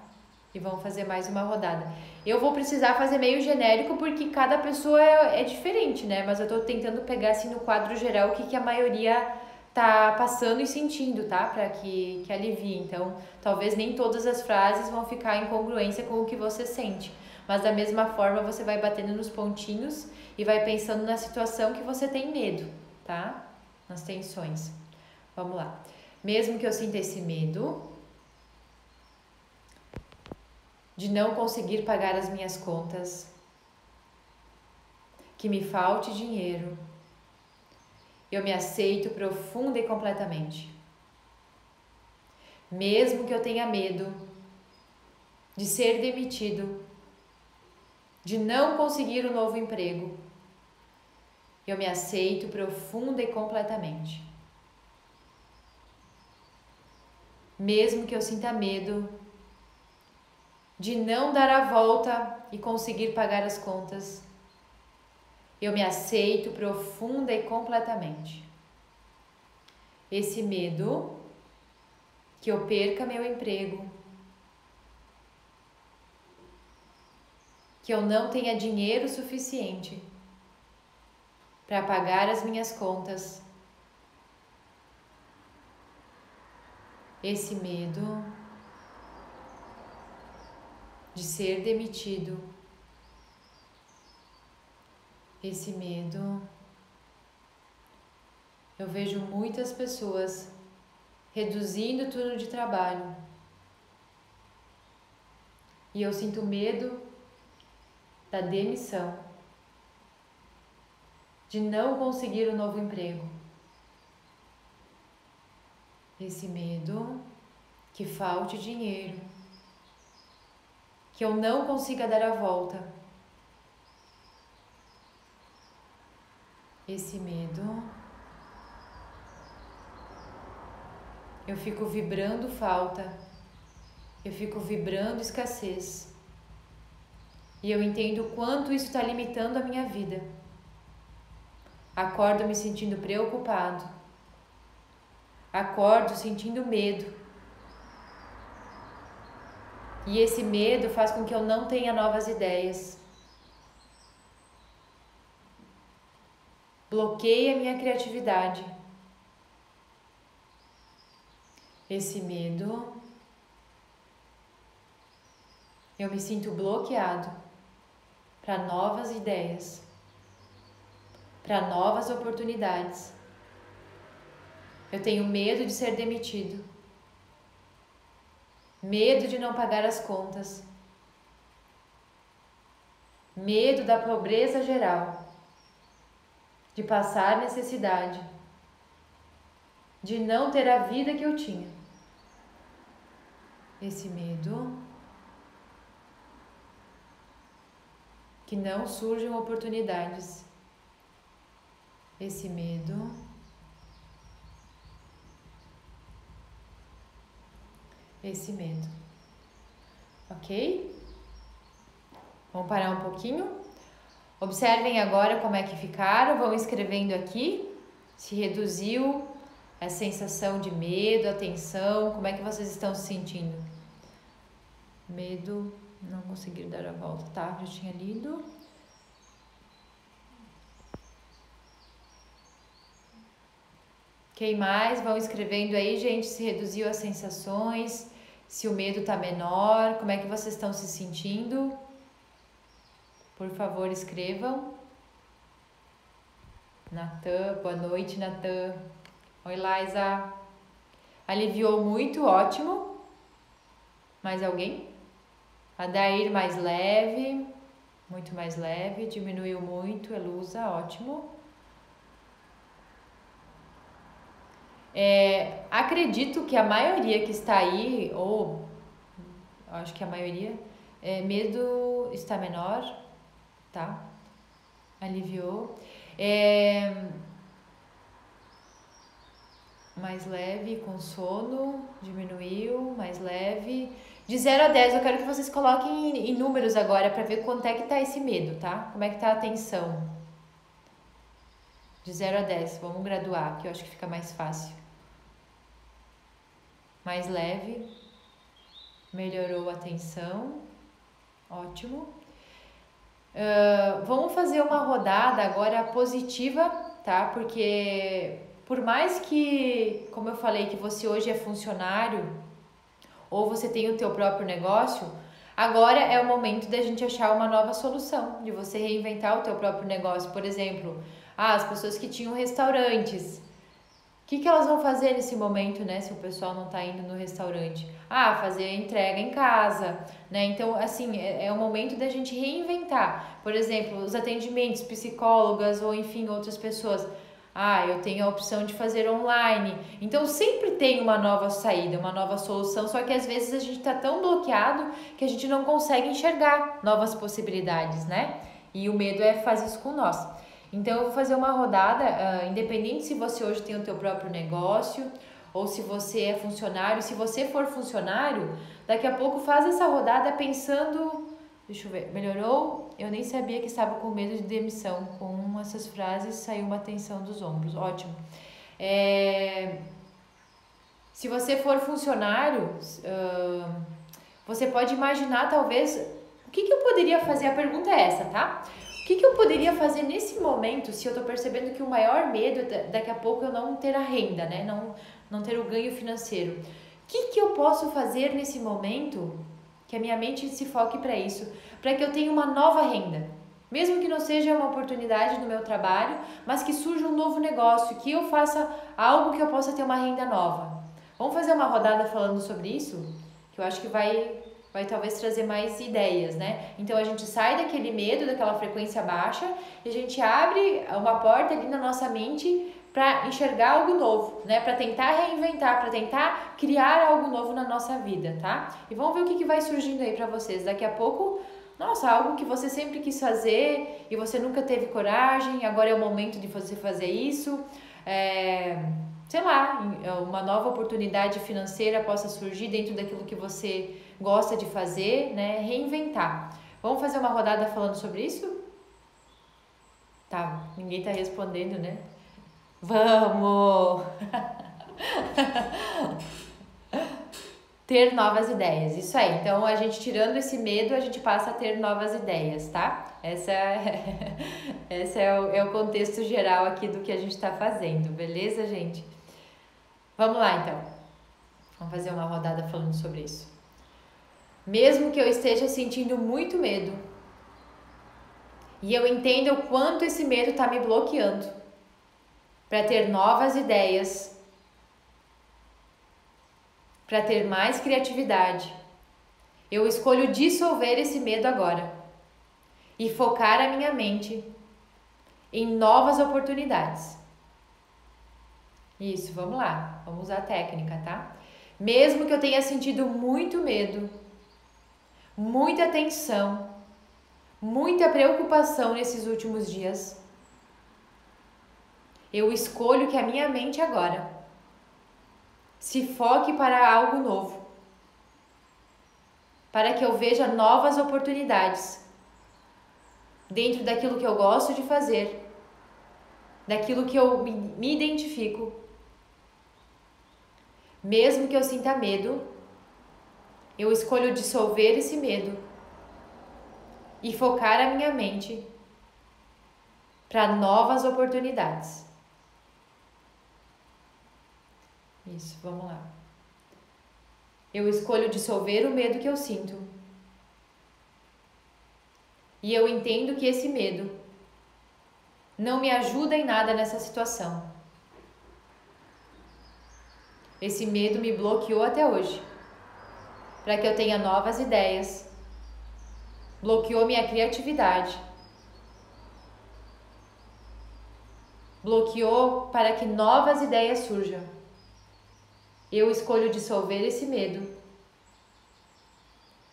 E vamos fazer mais uma rodada. Eu vou precisar fazer meio genérico porque cada pessoa é diferente, né? Mas eu tô tentando pegar assim no quadro geral o que a maioria tá passando e sentindo, tá? Pra que alivie. Então, talvez nem todas as frases vão ficar em congruência com o que você sente. Mas da mesma forma você vai batendo nos pontinhos e vai pensando na situação que você tem medo, tá? Nas tensões. Vamos lá. Mesmo que eu sinta esse medo de não conseguir pagar as minhas contas, que me falte dinheiro, eu me aceito profunda e completamente. Mesmo que eu tenha medo de ser demitido, de não conseguir um novo emprego, eu me aceito profunda e completamente. Mesmo que eu sinta medo de não dar a volta e conseguir pagar as contas, eu me aceito profunda e completamente. Esse medo que eu perca meu emprego, que eu não tenha dinheiro suficiente para pagar as minhas contas, esse medo de ser demitido, esse medo, eu vejo muitas pessoas reduzindo o turno de trabalho e eu sinto medo da demissão, de não conseguir um novo emprego. Esse medo que falte dinheiro, que eu não consiga dar a volta. Esse medo, eu fico vibrando falta, eu fico vibrando escassez. E eu entendo o quanto isso está limitando a minha vida. Acordo me sentindo preocupado. Acordo sentindo medo. E esse medo faz com que eu não tenha novas ideias. Bloqueia a minha criatividade. Esse medo, eu me sinto bloqueado para novas ideias, para novas oportunidades. Eu tenho medo de ser demitido, medo de não pagar as contas, medo da pobreza geral, de passar necessidade, de não ter a vida que eu tinha. Esse medo que não surjam oportunidades. Esse medo ok? Vamos parar um pouquinho. Observem agora como é que ficaram, vão escrevendo aqui se reduziu a sensação de medo, a tensão, como é que vocês estão se sentindo? Medo, não conseguir dar a volta, tá? Já tinha lido. Quem mais? Vão escrevendo aí, gente, se reduziu as sensações, se o medo tá menor, como é que vocês estão se sentindo? Por favor, escrevam. Natan, boa noite, Natan. Oi, Laisa. Aliviou muito, ótimo. Mais alguém? Adair, mais leve, muito mais leve, diminuiu muito, Elusa, ótimo. Acredito que a maioria que está aí, ou acho que a maioria, medo está menor, tá? Aliviou. Mais leve, com sono, diminuiu, mais leve. De 0 a 10, eu quero que vocês coloquem em números agora para ver quanto é que tá esse medo, tá? Como é que tá a tensão? De 0 a 10, vamos graduar, que eu acho que fica mais fácil. Mais leve. Melhorou a atenção. Ótimo. Vamos fazer uma rodada agora positiva, tá? Porque por mais que, como eu falei, que você hoje é funcionário ou você tem o teu próprio negócio, agora é o momento da gente achar uma nova solução, de você reinventar o teu próprio negócio. Por exemplo, as pessoas que tinham restaurantes, o que elas vão fazer nesse momento, né? Se o pessoal não tá indo no restaurante. Fazer a entrega em casa, né? Então, assim, é o momento da gente reinventar. Por exemplo, os atendimentos, psicólogas ou, enfim, outras pessoas. Eu tenho a opção de fazer online. Então, sempre tem uma nova saída, uma nova solução. Só que às vezes a gente tá tão bloqueado que a gente não consegue enxergar novas possibilidades, né? E o medo faz isso com nós. Então eu vou fazer uma rodada, independente se você hoje tem o teu próprio negócio ou se você é funcionário. Se você for funcionário, daqui a pouco faz essa rodada pensando, deixa eu ver, melhorou? Eu nem sabia que estava com medo de demissão. Com essas frases saiu uma tensão dos ombros, ótimo. Se você for funcionário, você pode imaginar talvez, o que eu poderia fazer? A pergunta é essa, tá? O que eu poderia fazer nesse momento se eu tô percebendo que o maior medo é daqui a pouco eu não ter a renda, né? Não ter o ganho financeiro. O que eu posso fazer nesse momento que a minha mente se foque para isso, para que eu tenha uma nova renda? Mesmo que não seja uma oportunidade no meu trabalho, mas que surja um novo negócio, que eu faça algo que eu possa ter uma renda nova. Vamos fazer uma rodada falando sobre isso? Que eu acho que vai talvez trazer mais ideias, né? Então a gente sai daquele medo, daquela frequência baixa e a gente abre uma porta ali na nossa mente para enxergar algo novo, né? Para tentar reinventar, para tentar criar algo novo na nossa vida, tá? E vamos ver o que vai surgindo aí para vocês. Daqui a pouco, nossa, algo que você sempre quis fazer e você nunca teve coragem, agora é o momento de você fazer isso. Sei lá, uma nova oportunidade financeira possa surgir dentro daquilo que você gosta de fazer, né? Reinventar. Vamos fazer uma rodada falando sobre isso? Tá, ninguém tá respondendo, né? Vamos! Ter novas ideias, isso aí. Então, a gente tirando esse medo, a gente passa a ter novas ideias, tá? Esse é o contexto geral aqui do que a gente tá fazendo, beleza, gente? Vamos lá, então. Vamos fazer uma rodada falando sobre isso. Mesmo que eu esteja sentindo muito medo e eu entenda o quanto esse medo está me bloqueando para ter novas ideias, para ter mais criatividade, eu escolho dissolver esse medo agora e focar a minha mente em novas oportunidades. Isso, vamos lá. Vamos usar a técnica, tá? Mesmo que eu tenha sentido muito medo, muita tensão, muita preocupação nesses últimos dias, eu escolho que a minha mente agora se foque para algo novo, para que eu veja novas oportunidades dentro daquilo que eu gosto de fazer, daquilo que eu me identifico. Mesmo que eu sinta medo, eu escolho dissolver esse medo e focar a minha mente para novas oportunidades. Isso, vamos lá. Eu escolho dissolver o medo que eu sinto. E eu entendo que esse medo não me ajuda em nada nessa situação. Esse medo me bloqueou até hoje, para que eu tenha novas ideias. Bloqueou minha criatividade. Bloqueou para que novas ideias surjam. Eu escolho dissolver esse medo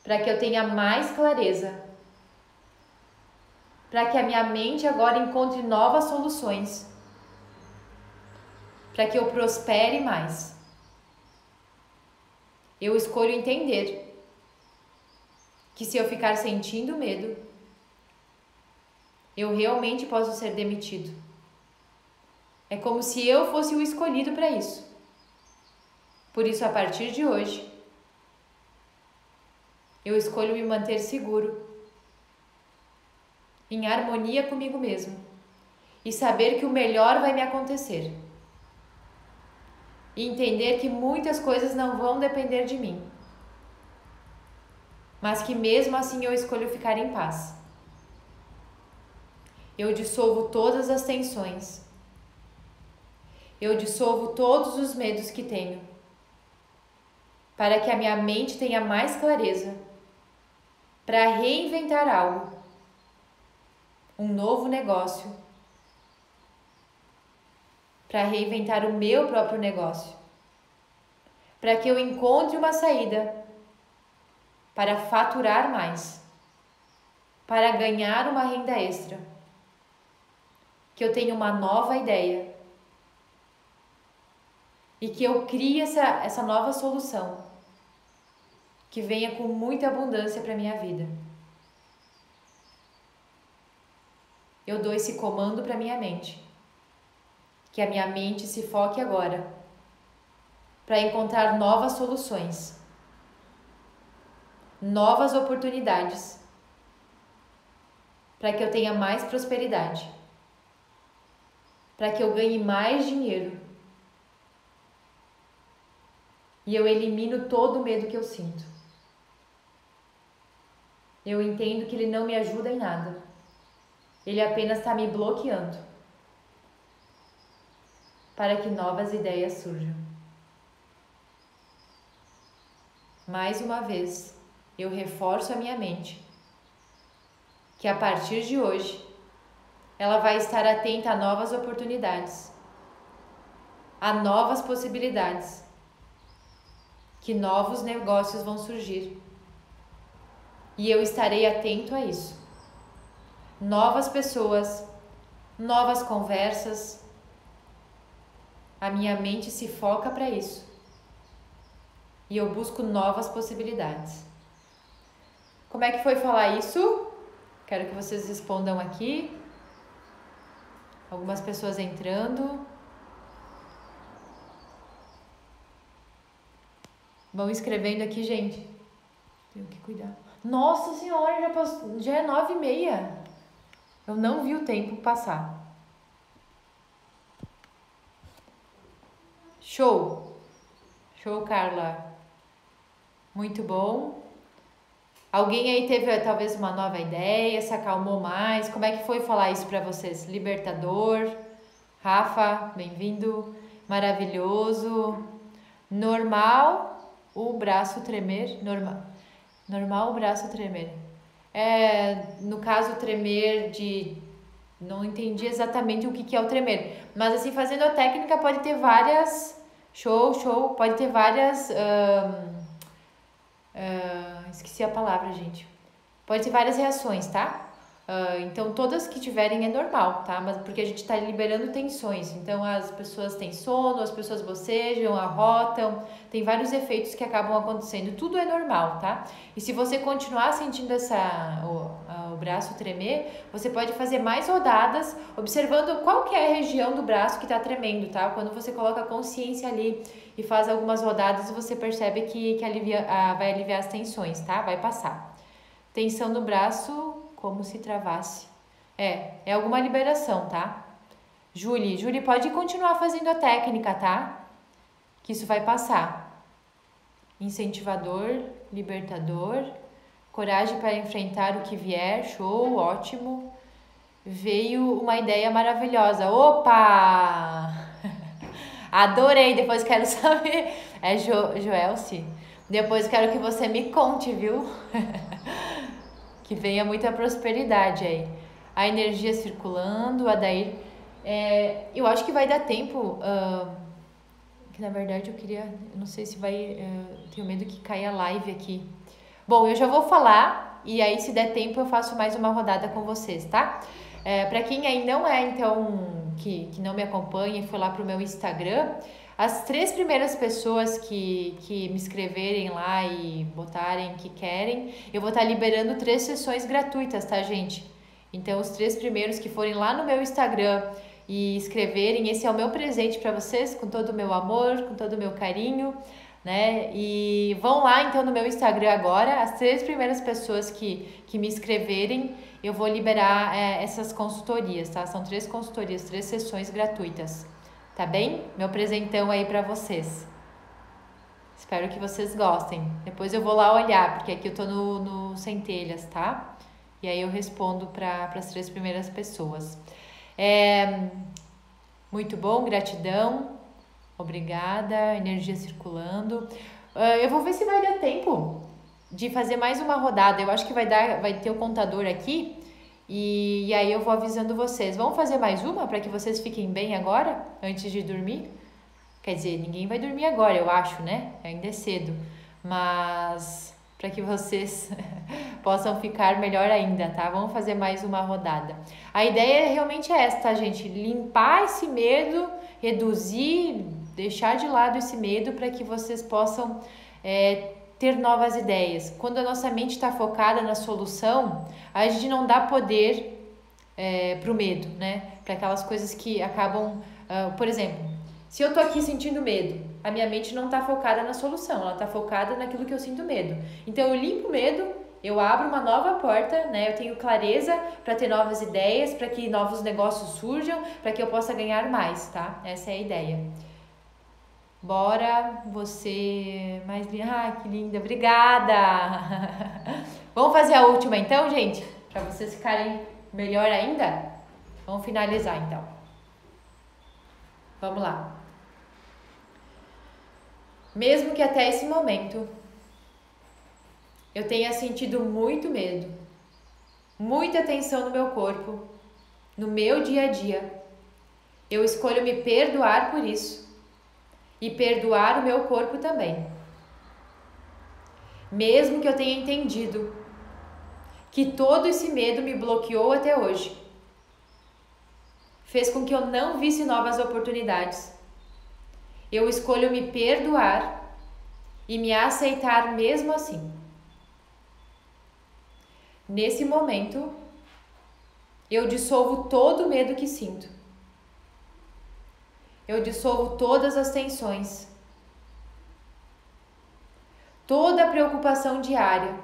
para que eu tenha mais clareza, para que a minha mente agora encontre novas soluções, para que eu prospere mais. Eu escolho entender que se eu ficar sentindo medo, eu realmente posso ser demitido. É como se eu fosse o escolhido para isso. Por isso, a partir de hoje, Eu escolho me manter seguro, em harmonia comigo mesmo e saber que o melhor vai me acontecer. E entender que muitas coisas não vão depender de mim, mas que mesmo assim eu escolho ficar em paz. Eu dissolvo todas as tensões. Eu dissolvo todos os medos que tenho, para que a minha mente tenha mais clareza, para reinventar algo, um novo negócio, para reinventar o meu próprio negócio, para que eu encontre uma saída para faturar mais, para ganhar uma renda extra, que eu tenha uma nova ideia e que eu crie essa nova solução que venha com muita abundância para a minha vida. Eu dou esse comando para minha mente, que a minha mente se foque agora para encontrar novas soluções, novas oportunidades, para que eu tenha mais prosperidade, para que eu ganhe mais dinheiro e eu elimino todo o medo que eu sinto. Eu entendo que ele não me ajuda em nada, ele apenas está me bloqueando para que novas ideias surjam. Mais uma vez, eu reforço a minha mente que a partir de hoje ela vai estar atenta a novas oportunidades, a novas possibilidades, que novos negócios vão surgir. E eu estarei atento a isso. Novas pessoas, novas conversas. A minha mente se foca para isso. E eu busco novas possibilidades. Como é que foi falar isso? Quero que vocês respondam aqui. Algumas pessoas entrando. Vão escrevendo aqui, gente. Tenho que cuidar. Nossa senhora, já é 9h30. Eu não vi o tempo passar. Show! Show, Carla. Muito bom. Alguém aí teve talvez uma nova ideia, se acalmou mais? Como é que foi falar isso para vocês? Libertador. Rafa, bem-vindo. Maravilhoso. Normal o braço tremer. Normal o braço tremer. No caso, tremer de... Não entendi exatamente o que é o tremer. Mas assim, fazendo a técnica pode ter várias... Show. Pode ter várias... esqueci a palavra, gente. Pode ter várias reações, tá? Então, todas que tiverem é normal, tá? Mas porque a gente tá liberando tensões. Então, as pessoas têm sono, as pessoas bocejam, arrotam. Tem vários efeitos que acabam acontecendo. Tudo é normal, tá? E se você continuar sentindo o braço tremer, você pode fazer mais rodadas, observando qual que é a região do braço que tá tremendo, tá? Quando você coloca a consciência ali e faz algumas rodadas, você percebe que vai aliviar as tensões, tá? Vai passar. Tensão no braço... Como se travasse. É alguma liberação, tá? Julie, pode continuar fazendo a técnica, tá? Que isso vai passar. Incentivador, libertador, coragem para enfrentar o que vier, show, ótimo. Veio uma ideia maravilhosa. Opa! Adorei, depois quero saber. É Joelce. Depois quero que você me conte, viu? Que venha muita prosperidade aí. A energia circulando, Adair. Eu acho que vai dar tempo. Que na verdade eu não sei se vai. Tenho medo que caia a live aqui. Bom, eu já vou falar. E aí, se der tempo, eu faço mais uma rodada com vocês, tá? Para quem aí não então, que não me acompanha e foi lá pro meu Instagram. As 3 primeiras pessoas que me escreverem lá e botarem que querem, eu vou estar liberando 3 sessões gratuitas, tá, gente? Então, os 3 primeiros que forem lá no meu Instagram e escreverem, esse é o meu presente para vocês, com todo o meu amor, com todo o meu carinho. né? E vão lá então no meu Instagram agora, as 3 primeiras pessoas que me escreverem, eu vou liberar essas consultorias, tá? São 3 consultorias, 3 sessões gratuitas, tá bem? Meu presentão aí pra vocês. Espero que vocês gostem. Depois eu vou lá olhar, porque aqui eu tô no Centelhas, tá? E aí eu respondo para as 3 primeiras pessoas. Muito bom, gratidão. Obrigada, energia circulando. Eu vou ver se vai dar tempo de fazer mais uma rodada. Eu acho que vai ter o contador aqui e aí eu vou avisando vocês. Vamos fazer mais uma para que vocês fiquem bem agora, antes de dormir? Quer dizer, ninguém vai dormir agora, eu acho, né? Ainda é cedo. Mas para que vocês possam ficar melhor ainda, tá? Vamos fazer mais uma rodada. A ideia realmente é essa, tá, gente? Limpar esse medo, reduzir, deixar de lado esse medo para que vocês possam ter novas ideias. Quando a nossa mente está focada na solução, a gente não dá poder pro medo, né? Para aquelas coisas que acabam... por exemplo, se eu tô aqui sentindo medo, a minha mente não tá focada na solução, ela tá focada naquilo que eu sinto medo. Então eu limpo o medo, eu abro uma nova porta, né? Eu tenho clareza para ter novas ideias, para que novos negócios surjam, para que eu possa ganhar mais, tá? Essa é a ideia. Bora, você mais linda. Ah, que linda, obrigada! Vamos fazer a última então, gente? Para vocês ficarem melhor ainda? Vamos finalizar então. Vamos lá. Mesmo que até esse momento eu tenha sentido muito medo, muita tensão no meu corpo, no meu dia a dia, eu escolho me perdoar por isso e perdoar o meu corpo também. Mesmo que eu tenha entendido que todo esse medo me bloqueou até hoje, fez com que eu não visse novas oportunidades, eu escolho me perdoar e me aceitar mesmo assim. Nesse momento, eu dissolvo todo o medo que sinto. Eu dissolvo todas as tensões, toda a preocupação diária,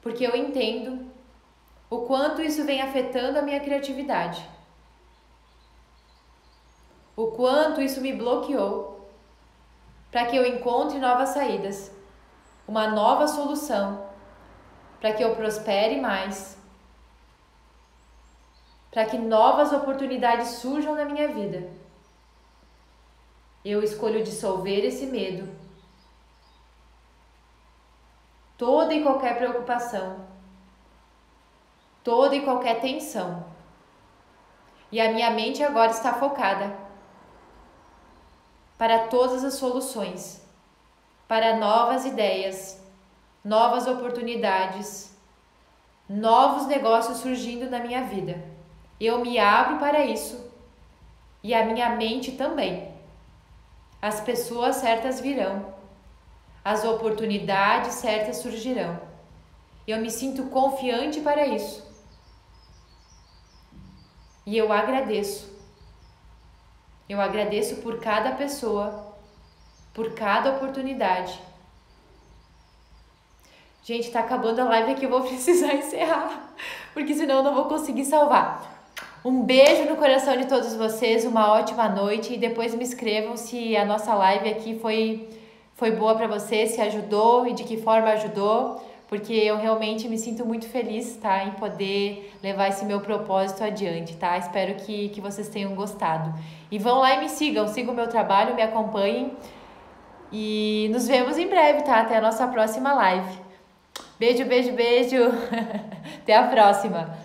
porque eu entendo o quanto isso vem afetando a minha criatividade, o quanto isso me bloqueou para que eu encontre novas saídas, uma nova solução, para que eu prospere mais, para que novas oportunidades surjam na minha vida. Eu escolho dissolver esse medo, toda e qualquer preocupação, toda e qualquer tensão. E a minha mente agora está focada para todas as soluções, para novas ideias, novas oportunidades, novos negócios surgindo na minha vida. Eu me abro para isso e a minha mente também. As pessoas certas virão, as oportunidades certas surgirão. Eu me sinto confiante para isso. E eu agradeço. Eu agradeço por cada pessoa, por cada oportunidade. Gente, tá acabando a live aqui, eu vou precisar encerrar, porque senão eu não vou conseguir salvar. Um beijo no coração de todos vocês, uma ótima noite e depois me escrevam se a nossa live aqui foi boa para vocês, se ajudou e de que forma ajudou, porque eu realmente me sinto muito feliz, tá, em poder levar esse meu propósito adiante, tá? Espero que vocês tenham gostado. E vão lá e me sigam o meu trabalho, me acompanhem e nos vemos em breve, tá? Até a nossa próxima live. Beijo, beijo, beijo. Até a próxima.